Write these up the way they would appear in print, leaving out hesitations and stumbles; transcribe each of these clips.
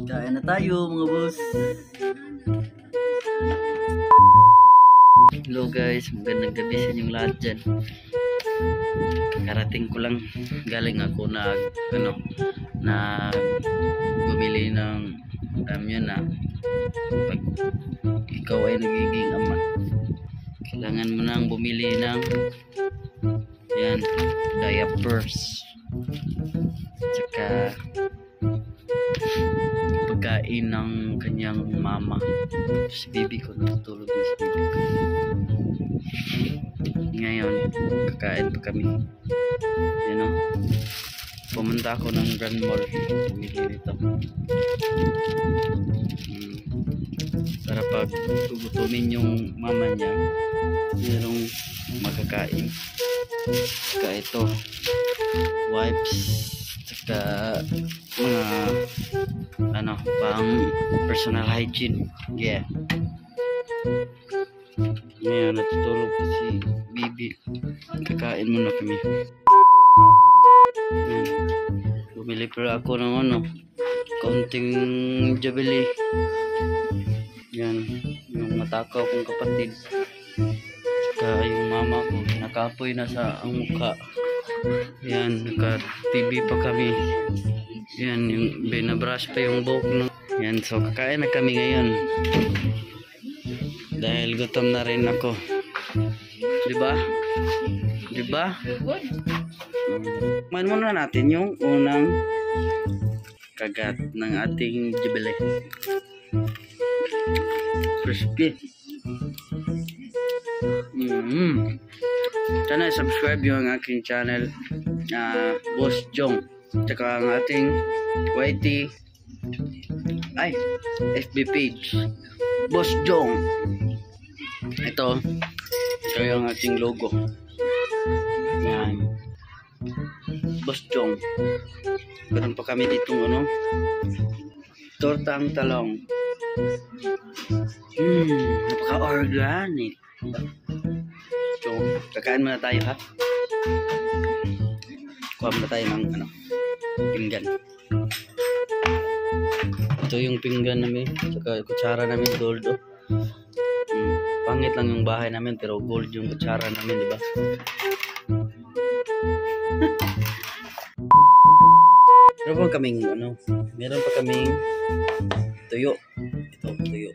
Kain na tayo mga boss. Hello guys, magandang gabi sa inyong lahat dyan. Karating ko lang, galing ako na bumili ng yun na pag ikaw ay nagiging ama, kailangan mo nang bumili ng yan, diapers, tsaka pagkain ng kanyang mama. Si baby ko, natutulog na si baby ko. Ngayon kakain pa kami, you know. Pumunta ako ng Grand Mall, bumili nito para pag gugutumin yung mama niya, merong makakain. Tsaka ito, wipes, tsaka mga pang personal hygiene. Yeah. Ngayon natutulog pa si Bibi, kakain muna kami. Bumili pala ako ng konting Jollibee. Yan, yung matakaw kong kapatid, tsaka yung mama ko, nakapoy na sa ang mukha. Yan, naka-TV pa kami. Yan, yung binabrush pa yung buhok no? Yan, so kakain na kami ngayon dahil gutom na rin ako, diba? Diba? Kumain muna natin yung unang kagat ng ating Jollibee. Crispy. Sana subscribe yung aking channel, Boss Jong, tsaka ang ating YT FB page, Boss Jong. Ito yung ating logo. Yan, Boss Jong. Meron pa kami ditong tortang talong. Napaka-organic. So, kakain muna tayo, ha? Kuha muna tayo ng pinggan. Ito yung pinggan namin, saka kutsara namin, gold. Pangit lang yung bahay namin, pero gold yung kutsara namin, diba? Meron pa kaming meron pa kaming tuyo. Ito, tuyo.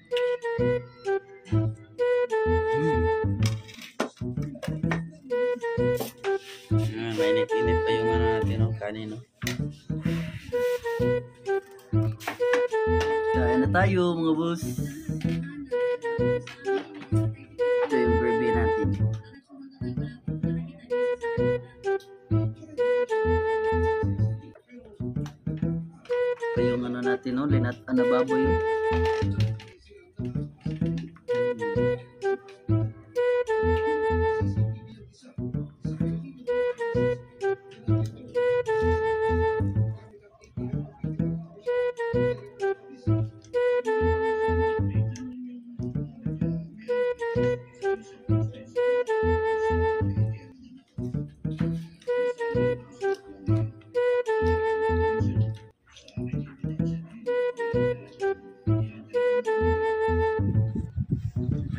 Mainit-init pa yung natin, kanin, Kain na tayo mga boss. Ito yung burger natin. Ito yung natin, linat baboy yun.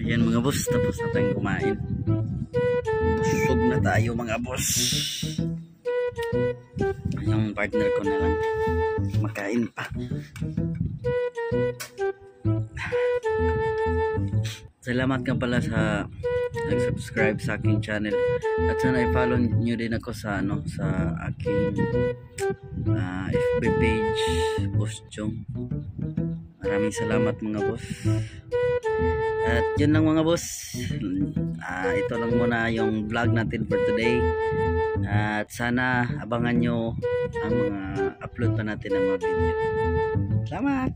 Ayan mga boss, tapos na tayong kumain. Busog na tayo mga boss. Yung partner ko na lang makain pa. Salamat ka pala sa nag-subscribe sa aking channel, at sana i-follow nyo din ako sa sa aking FB page, Boss Jong. Maraming salamat mga boss. At yun lang mga boss, ito lang muna yung vlog natin for today. At sana abangan nyo ang mga upload pa natin ng mga video. Salamat!